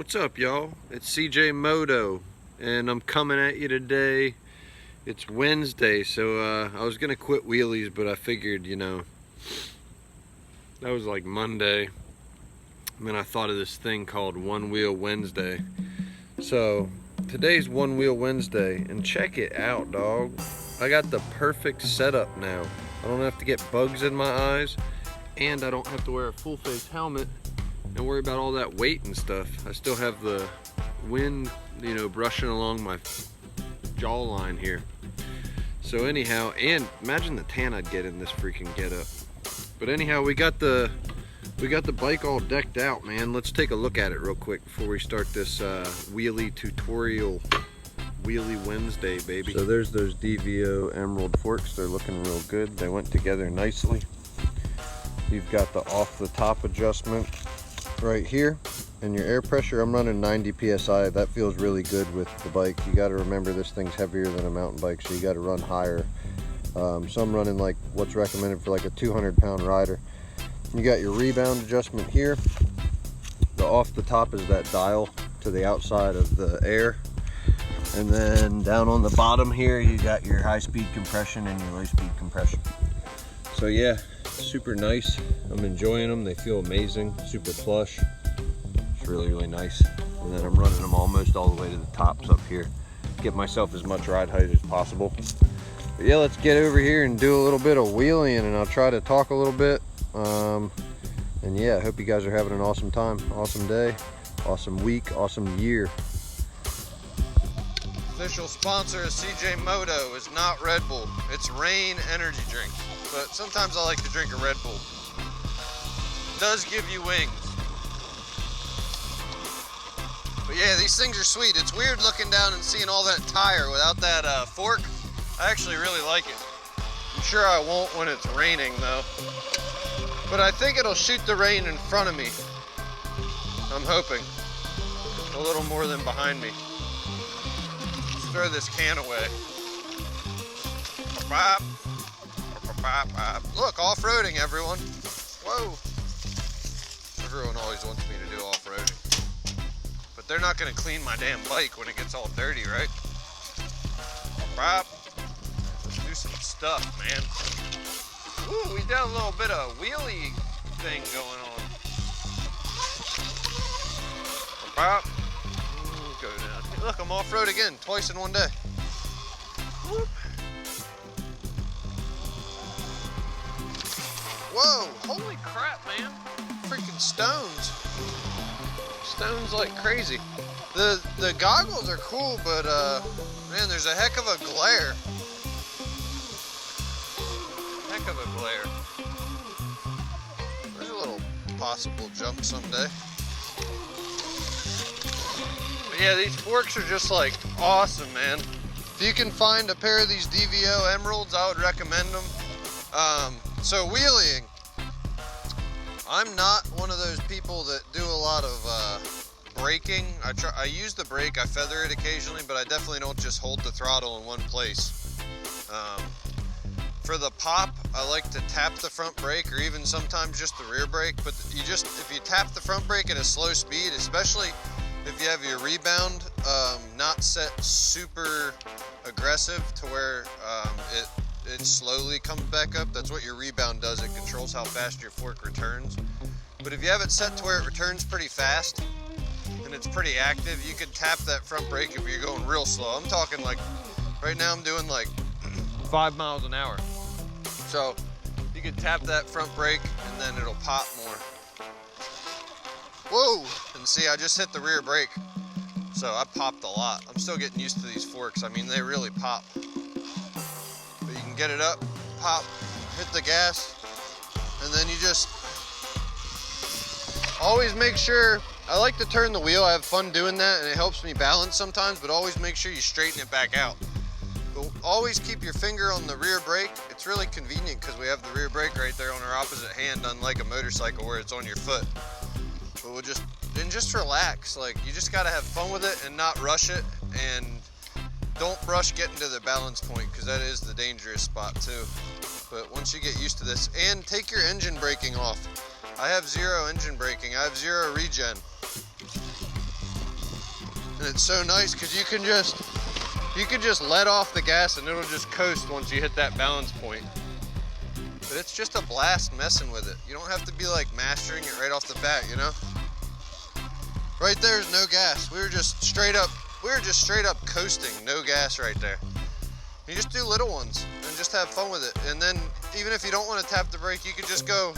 What's up, y'all? It's CJ Moto, and I'm coming at you today. It's Wednesday, so I was gonna quit wheelies, but I figured, that was like Monday. And then I thought of this thing called One Wheel Wednesday. So today's One Wheel Wednesday, and check it out, dog. I got the perfect setup now. I don't have to get bugs in my eyes, and I don't have to wear a full face helmet and worry about all that weight and stuff. I still have the wind, brushing along my jawline here. So anyhow, and imagine the tan I'd get in this freaking getup. But anyhow, we got the bike all decked out, man. Let's take a look at it real quick before we start this wheelie tutorial. Wheelie Wednesday, baby. So there's those DVO Emerald forks. They're looking real good. They went together nicely. You've got the off the top adjustment right here, and your air pressure, I'm running 90 psi. That feels really good with the bike. You got to remember, this thing's heavier than a mountain bike, so you got to run higher. So I'm running like what's recommended for like a 200-pound rider. You got your rebound adjustment here. The off the top is that dial to the outside of the air, and then down on the bottom here you got your high-speed compression and your low-speed compression. So yeah, super nice. I'm enjoying them. They feel amazing, super plush. It's really nice. And then I'm running them almost all the way to the tops up here. Get myself as much ride height as possible. But yeah, let's get over here and do a little bit of wheeling, and I'll try to talk a little bit. And yeah, I hope you guys are having an awesome time, awesome day, awesome week, awesome year. Official sponsor of CJ Moto is not Red Bull. It's Rain energy drink. But sometimes I like to drink a Red Bull. It does give you wings. But yeah, these things are sweet. It's weird looking down and seeing all that tire without that fork. I actually really like it. I'm sure I won't when it's raining though. But I think it'll shoot the rain in front of me. I'm hoping. A little more than behind me. Let's throw this can away. Bop. Look, off-roading, everyone. Whoa. Everyone always wants me to do off-roading. But they're not going to clean my damn bike when it gets all dirty, right? Let's do some stuff, man. Ooh, we got a little bit of wheelie thing going on. Go down. Look, I'm off-road again, twice in one day. Whoop. Whoa, holy crap, man. Freaking stones. Stones like crazy. The goggles are cool, but man, there's a heck of a glare. Heck of a glare. There's a little possible jump someday. But yeah, these forks are just like awesome, man. If you can find a pair of these DVO Emeralds, I would recommend them. So wheeling, I'm not one of those people that do a lot of braking. I use the brake, I feather it occasionally, but I definitely don't just hold the throttle in one place. For the pop, I like to tap the front brake, or even sometimes just the rear brake. But if you tap the front brake at a slow speed, especially if you have your rebound not set super aggressive to where it slowly comes back up. That's what your rebound does. It controls how fast your fork returns. But if you have it set to where it returns pretty fast and it's pretty active, you can tap that front brake if you're going real slow. I'm talking like, right now I'm doing like 5 miles an hour. So you can tap that front brake and then it'll pop more. Whoa! And see, I just hit the rear brake. So I popped a lot. I'm still getting used to these forks. I mean, they really pop. But you can get it up, pop, hit the gas, and then you just always make sure, I like to turn the wheel. I have fun doing that, and it helps me balance sometimes, but always make sure you straighten it back out. But always keep your finger on the rear brake. It's really convenient because we have the rear brake right there on our opposite hand, unlike a motorcycle where it's on your foot. But we'll just relax. Like, you just gotta have fun with it and not rush it, and don't rush getting to the balance point, because that is the dangerous spot too. But once you get used to this, and take your engine braking off. I have zero engine braking. I have zero regen. And it's so nice because you can just let off the gas and it'll just coast once you hit that balance point. But it's just a blast messing with it. You don't have to be like mastering it right off the bat, you know? Right there is no gas. We were just straight up coasting, no gas right there. You just do little ones and just have fun with it. And then even if you don't want to tap the brake, you could just go,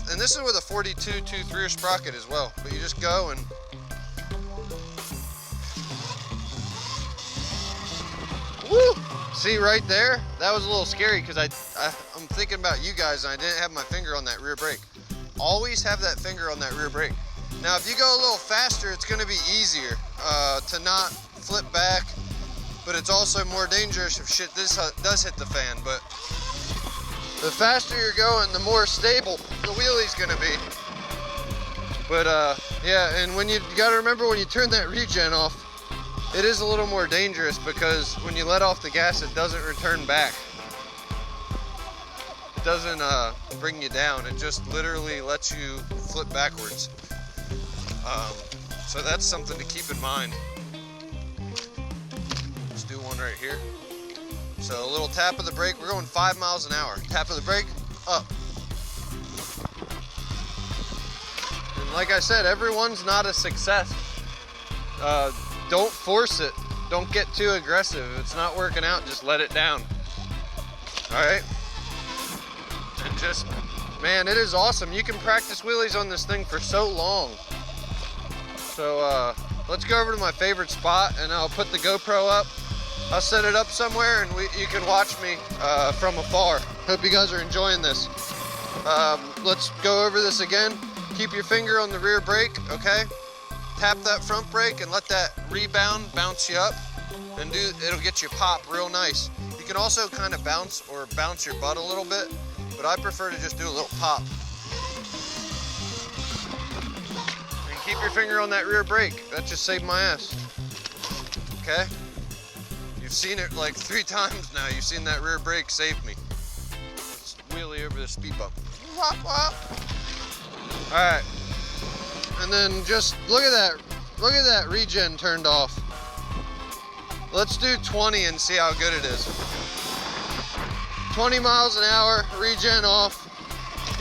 and this is with a 42.23 sprocket as well, but you just go and woo! See right there? That was a little scary because I'm thinking about you guys and I didn't have my finger on that rear brake. Always have that finger on that rear brake. Now if you go a little faster, it's going to be easier to not flip back, but it's also more dangerous if shit does hit the fan. But the faster you're going, the more stable the wheelie's going to be. But yeah, and when you gotta remember when you turn that regen off, it is a little more dangerous because when you let off the gas, it doesn't return back. It doesn't bring you down. It just literally lets you flip backwards. So that's something to keep in mind. Let's do one right here. So a little tap of the brake. We're going 5 miles an hour. Tap of the brake, up. And like I said, everyone's not a success. Don't force it. Don't get too aggressive. If it's not working out, just let it down. All right? And just, man, it is awesome. You can practice wheelies on this thing for so long. So let's go over to my favorite spot and I'll put the GoPro up. I'll set it up somewhere and you can watch me from afar. Hope you guys are enjoying this. Let's go over this again. Keep your finger on the rear brake, okay? Tap that front brake and let that rebound bounce you up and it'll get you pop real nice. You can also kind of bounce your butt a little bit, but I prefer to just do a little pop. And keep your finger on that rear brake. That just saved my ass. Okay? You've seen it like 3 times now. You've seen that rear brake save me. Let's wheelie over the speed bump. Whop, whop. All right. And then just look at that regen turned off. Let's do 20 and see how good it is. 20 miles an hour, regen off.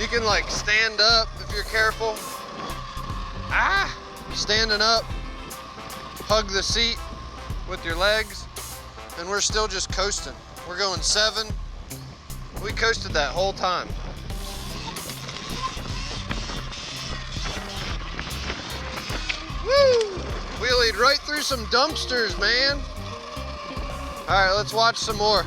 You can like stand up if you're careful. Standing up, hug the seat with your legs, and we're still just coasting. We're going 7. We coasted that whole time. Woo! Wheelied right through some dumpsters, man. All right, let's watch some more.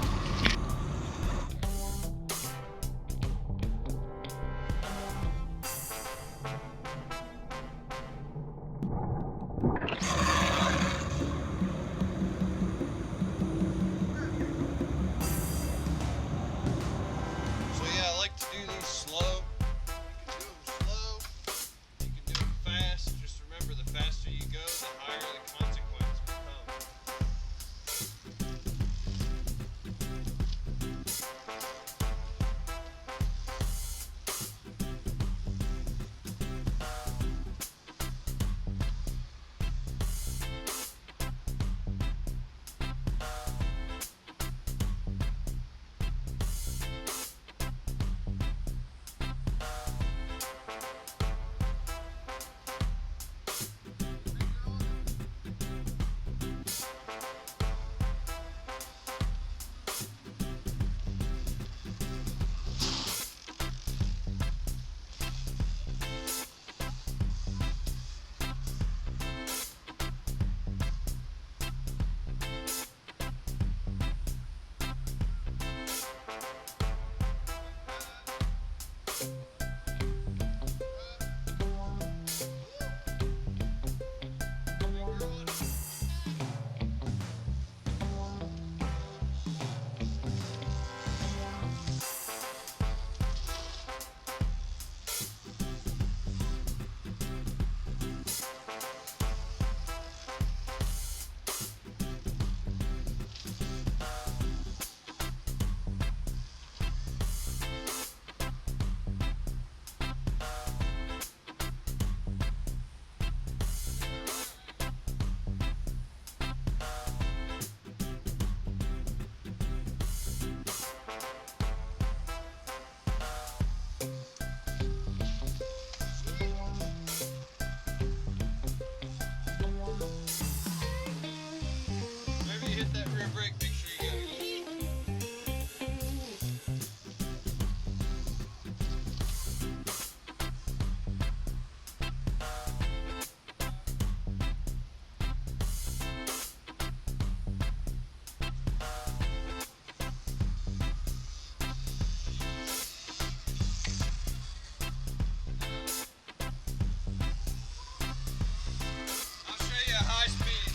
So yeah, I like to do these slow. The faster you go, the higher the consequence becomes. Yeah, high speed.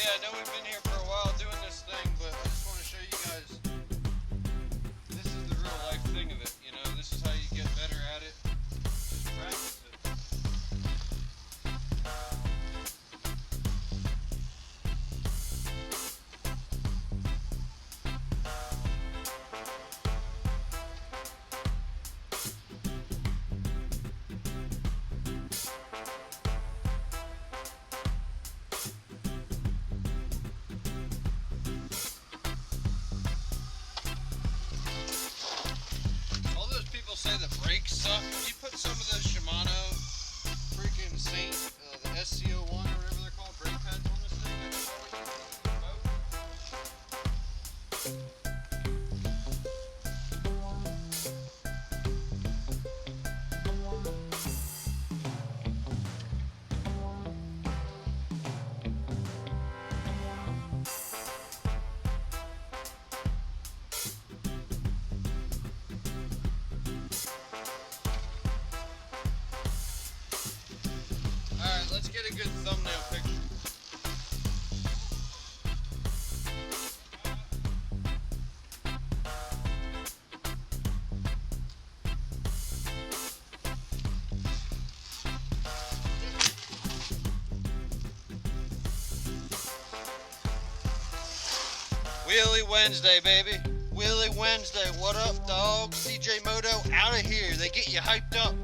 I know we've been here for a while doing this thing, but I just want to show you guys, this is the real life thing of it, you know, this is how you get better at it, just practice it. Say the brakes suck. If you put some of those Shimano freaking Saint, the SUR or whatever they're called, brake pads on this thing, that's always let's get a good thumbnail picture. Wheelie Wednesday, baby. Wheelie Wednesday. What up, dog? CJ Moto out of here. They get you hyped up.